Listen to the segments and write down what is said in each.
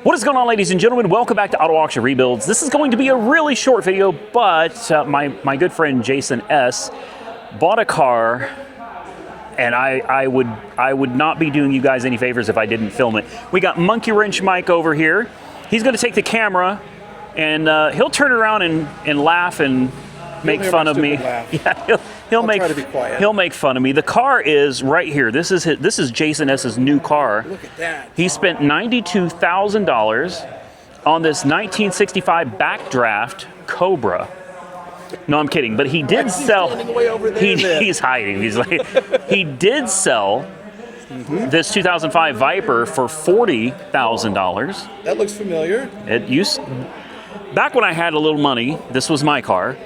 What is going on, ladies and gentlemen? Welcome back to Auto Auction Rebuilds. This is going to be a really short video, but my good friend Jason S. bought a car, and I would not be doing you guys any favors if I didn't film it. We got Monkey Wrench Mike over here. He's going to take the camera, and he'll turn around and laugh and make fun of me. Yeah, he'll make fun of me. The car is right here. This is Jason S.'s new car. Look at that. He spent $92,000 on this 1965 backdraft Cobra. No, I'm kidding. But he did sell. He's hiding. He's like, he did sell this 2005 Viper for $40,000. That looks familiar. Back when I had a little money, this was my car.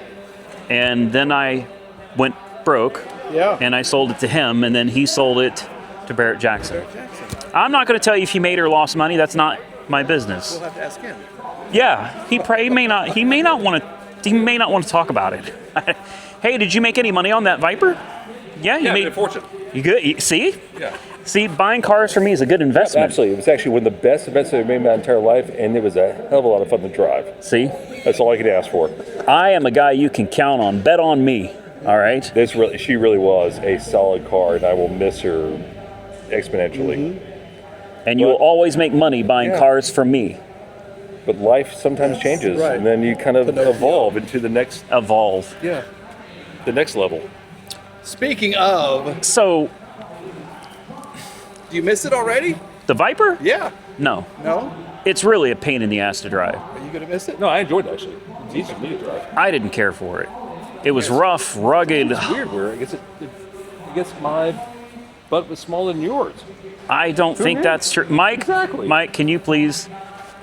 And then I went broke, and I sold it to him, and then he sold it to Barrett Jackson. I'm not going to tell you if he made or lost money. That's not my business. We'll have to ask him. Yeah, he may not want to talk about it. Hey, did you make any money on that Viper? Yeah, you made a fortune. You good? See? Yeah. See, buying cars for me is a good investment. Absolutely. It was actually one of the best investments I've made in my entire life, and it was a hell of a lot of fun to drive. See? That's all I could ask for. I am a guy you can count on. Bet on me. All right? She really was a solid car, and I will miss her exponentially. And you will always make money buying cars from me. But life sometimes changes, and then you kind of evolve into the next... The next level. Speaking of... So... Do you miss it already? The Viper? Yeah. No. No? It's really a pain in the ass to drive. Are you going to miss it? No, I enjoyed it, actually. It's easy for me to drive. I didn't care for it. It was rough, rugged. It's weird where it gets my butt was smaller than yours. I don't think that's true. Mike, exactly. Mike, can you please?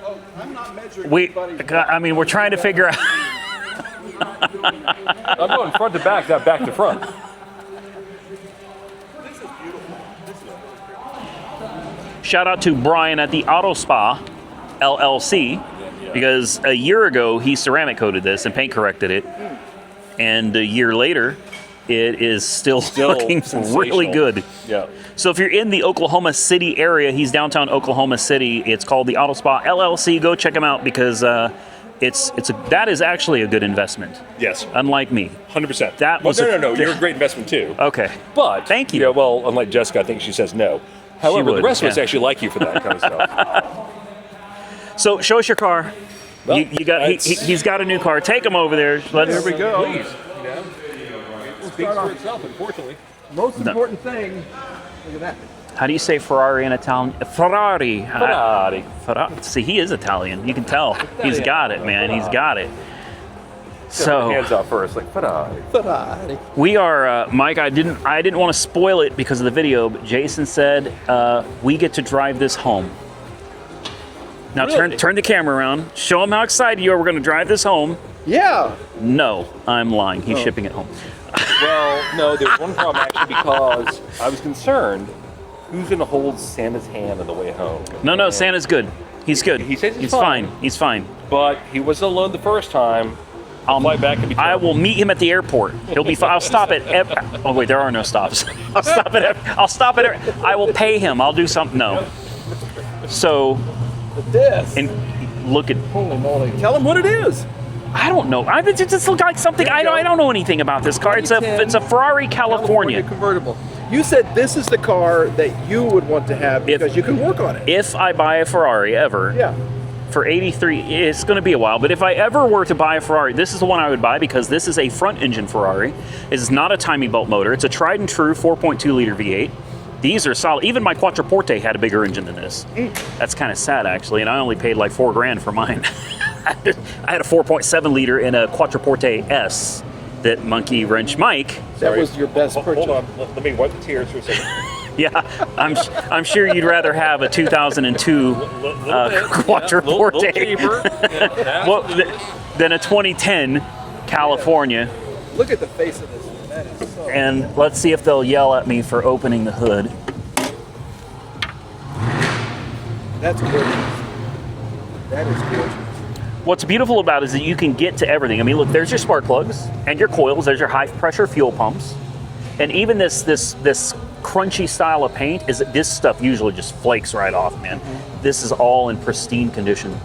Oh, I'm not measuring We're trying to figure out. I'm going front to back, not back to front. Shout out to Brian at the Auto Spa LLC, because a year ago he ceramic coated this and paint corrected it, and a year later it is still looking really good. Yeah. So if you're in the Oklahoma City area, he's downtown Oklahoma City. It's called the Auto Spa LLC. Go check him out, because that is actually a good investment. Yes. Unlike me. 100%. That was no. You're a great investment too. Okay. But thank you. Yeah. Well, unlike Jessica, I think she says no. However, the rest of us actually like you for that kind of stuff. So show us your car. Well, he's got a new car. Take him over there. There we go. Please. It speaks for itself, unfortunately. Most important thing, look at that. How do you say Ferrari in Italian? Ferrari. Ferrari. See, he is Italian. You can tell. He's got it, man. He's got it. So hands out first, like Ferrari. We are, Mike. I didn't want to spoil it because of the video, but Jason said we get to drive this home. Now turn the camera around. Show him how excited you are. We're going to drive this home. Yeah. No, I'm lying. He's shipping it home. Well, no, there's one problem actually, because I was concerned who's going to hold Santa's hand on the way home. No, Santa's good. He's good. He says he's fine. He's fine. But he wasn't alone the first time. I'll fly back and be I will meet him at the airport. He'll be fine. I'll stop at oh wait, there are no stops. I'll stop at I will pay him. I'll do something. No. So This. and look at, Holy moly. Tell him what it is. I don't know. It just looks like something. I don't know anything about this car. It's a Ferrari California convertible. You said this is the car that you would want to have because you can work on it. If I buy a Ferrari ever, for 83, it's going to be a while, but if I ever were to buy a Ferrari, this is the one I would buy, because this is a front engine Ferrari. It's not a timing belt motor. It's a tried and true 4.2 liter V8. These are solid. Even my Quattroporte had a bigger engine than this. That's kind of sad, actually, and I only paid like $4,000 for mine. I had a 4.7 liter in a Quattroporte S that Monkey Wrench Mike. That was your best purchase. Hold on, let me wipe the tears for a second. Yeah, I'm sure you'd rather have a 2002 Quattroporte than a 2010 California. Look at the face of this. That is so And let's see if they'll yell at me for opening the hood. That's gorgeous. That is gorgeous. What's beautiful about it is that you can get to everything. I mean, look, there's your spark plugs and your coils. There's your high pressure fuel pumps, and even this crunchy style of paint is that this stuff usually just flakes right off, man. This is all in pristine condition.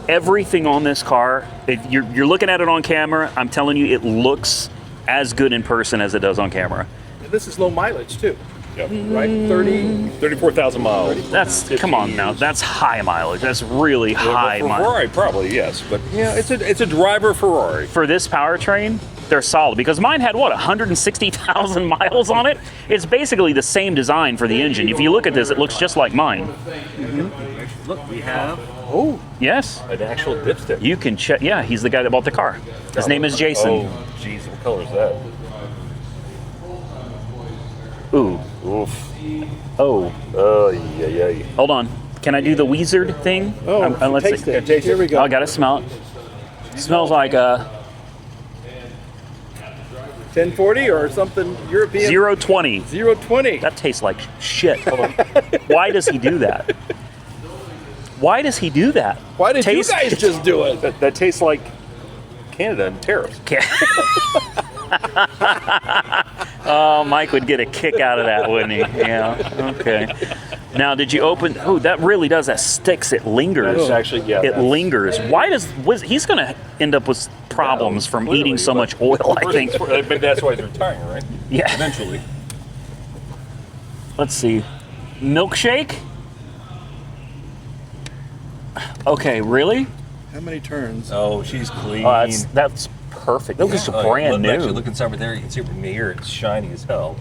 Everything on this car, if you're looking at it on camera, I'm telling you, it looks as good in person as it does on camera. And this is low mileage too, Yep. right? 34,000 miles. That's, come on now, that's high mileage. That's really high For mileage. Ferrari, probably, yes. But yeah, it's a driver Ferrari. For this powertrain, they're solid because mine had what, 160,000 miles on it? It's basically the same design for the engine. If you look at this, it looks just like mine. Look, we have Yes, an actual dipstick. you can check. Yeah, he's the guy that bought the car. His name is Jason. Oh, jeez, what color is that? Ooh. Oof. Oh. Oh, yeah. Hold on. Can I do the Wizard thing? Oh, let's taste see. it. Here we go. Oh, I gotta smell it. Smells like 1040 or something European. 020. 020. That tastes like shit. Hold on. Why does he do that? Why does he do that? Why did Taste- you guys just do it? That tastes like Canada and tariffs. Oh, Mike would get a kick out of that, wouldn't he? Yeah. Okay. Now, did you open? Oh, that really does. That sticks. It lingers. That's actually, yeah. It lingers. Why he's going to end up with problems from clearly, eating so but- much oil? I think. But that's why he's retiring, right? Yeah. Eventually. Let's see. Milkshake. Okay, really? How many turns? Oh, she's clean. Oh, that's perfect. That looks brand new. Actually, look inside over there. You can see from here, it's shiny as hell.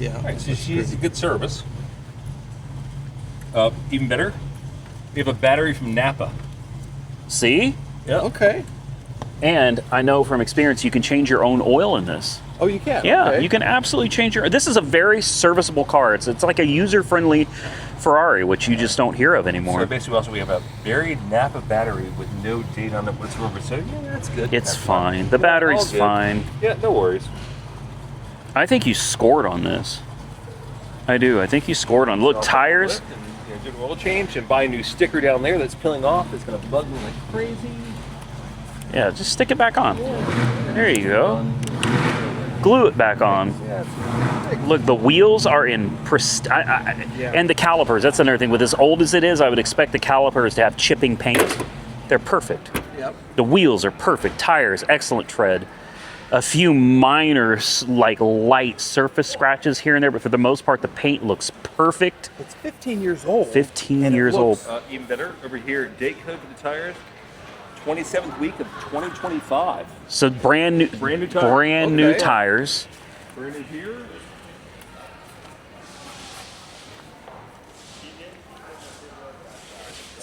Yeah. All right, so she's a good service. Even better, we have a battery from Napa. See? Yeah. Okay. And I know from experience you can change your own oil in this. Oh, you can. Yeah, Okay. you can absolutely change your. This is a very serviceable car. It's like a user-friendly Ferrari, which you just don't hear of So anymore. basically, we have a buried Napa battery with no date on it whatsoever. So yeah, that's good. It's That's fine. The all battery's good. fine. Yeah, no worries. I think you scored on this. I do. I think you scored on. Look, tires. And, do an oil change and buy a new sticker down there that's peeling off. It's going to bug me like crazy. Yeah, just stick it back on. There you go. Glue it back on. Yeah. Look, the wheels are in and the calipers. That's another thing. With as old as it is, I would expect the calipers to have chipping paint. They're perfect. Yep. The wheels are perfect. Tires, excellent tread. A few minor, like light surface scratches here and there, but for the most part, the paint looks perfect. It's 15 years old. 15 And it years old. looks- Even better, over here, date code for the tires, 27th week of 2025. So brand new Brand new tires. brand new Okay. tires. Brand new here.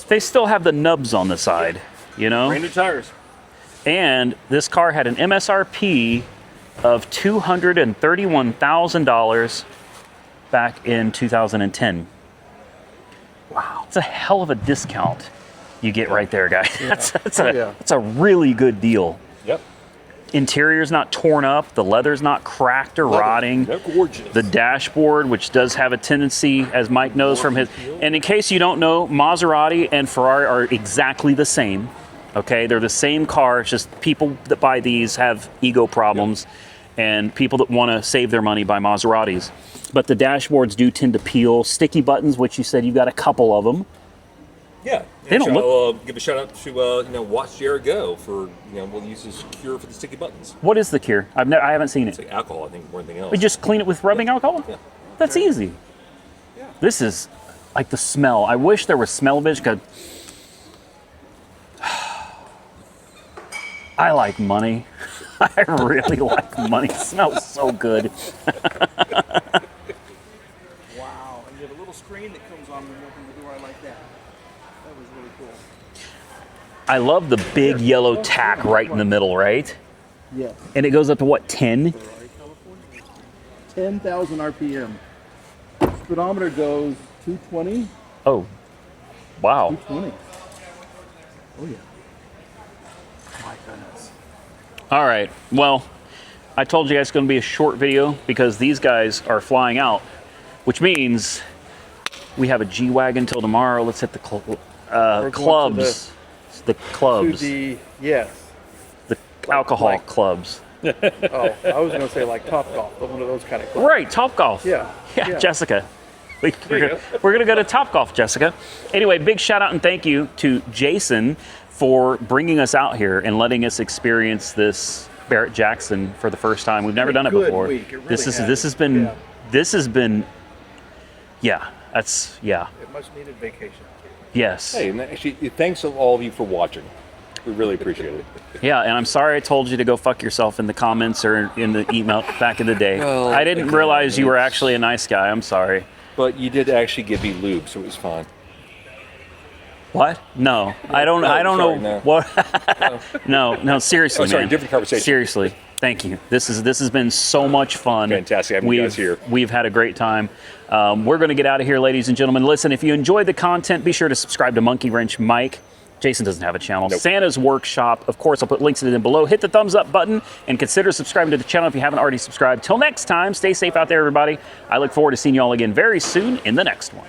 They still have the nubs on the side, you know? Brand new tires. And this car had an MSRP of $231,000 back in 2010. Wow. It's a hell of a discount you get right there, guys. That's a really good deal. Yep. Interior's not torn up, the leather's not cracked or rotting. They're gorgeous. The dashboard, which does have a tendency, as Mike knows from his, and in case you don't know, Maserati and Ferrari are exactly the same. Okay, they're the same car. It's just people that buy these have ego problems, and people that want to save their money buy Maseratis. But the dashboards do tend to peel. Sticky buttons, which you said you've got a couple of them. Yeah, They don't I'll give a shout out to Watch Jared Go for we'll use this cure for the sticky buttons. What is the cure? I haven't seen It's it. like alcohol, I think, more than anything else. We just clean it with rubbing alcohol. Yeah. That's easy. Yeah. This is like the smell. I wish there was smell-o-vision. 'Cause I like money. I really like money. It smells so good. Wow. And you have a little screen that comes on when you open the door. I like that. That was really cool. I love the big yellow tack right in the middle, right? Yeah. And it goes up to what, 10? 10,000 RPM. Speedometer goes 220. Oh, wow. 220. Oh yeah. My goodness. All right. Well, I told you guys it's going to be a short video because these guys are flying out, which means we have a G-Wagon till tomorrow. Let's hit the clubs. The clubs. To the yes. The alcohol clubs. Oh, I was going to say like Top Golf, but one of those kind of clubs. Right, Top Golf. Yeah. Yeah, Jessica. We're you going to go to Top Golf, Jessica. Anyway, big shout out and thank you to Jason for bringing us out here and letting us experience this Barrett Jackson for the first time. We've never done it Good before. week. It really This has been that's A much needed vacation. yes. Hey, and actually, thanks to all of you for watching. We really appreciate it. Yeah, and I'm sorry I told you to go fuck yourself in the comments or in the email back in the day. Well, I didn't again, realize you were it's- actually a nice guy. I'm sorry. But you did actually give me lube, so it was fine. What? No, I don't. No, I don't sorry, know no. what. No. Seriously, Oh, sorry, man. different conversation. Seriously, thank you. This has been so much fun. Fantastic having you guys here. We've had a great time. We're going to get out of here, ladies and gentlemen. Listen, if you enjoyed the content, be sure to subscribe to Monkey Wrench Mike. Jason doesn't have a channel. Nope. Santa's Workshop. Of course, I'll put links to them below. Hit the thumbs up button and consider subscribing to the channel if you haven't already subscribed. Till next time, stay safe out there, everybody. I look forward to seeing you all again very soon in the next one.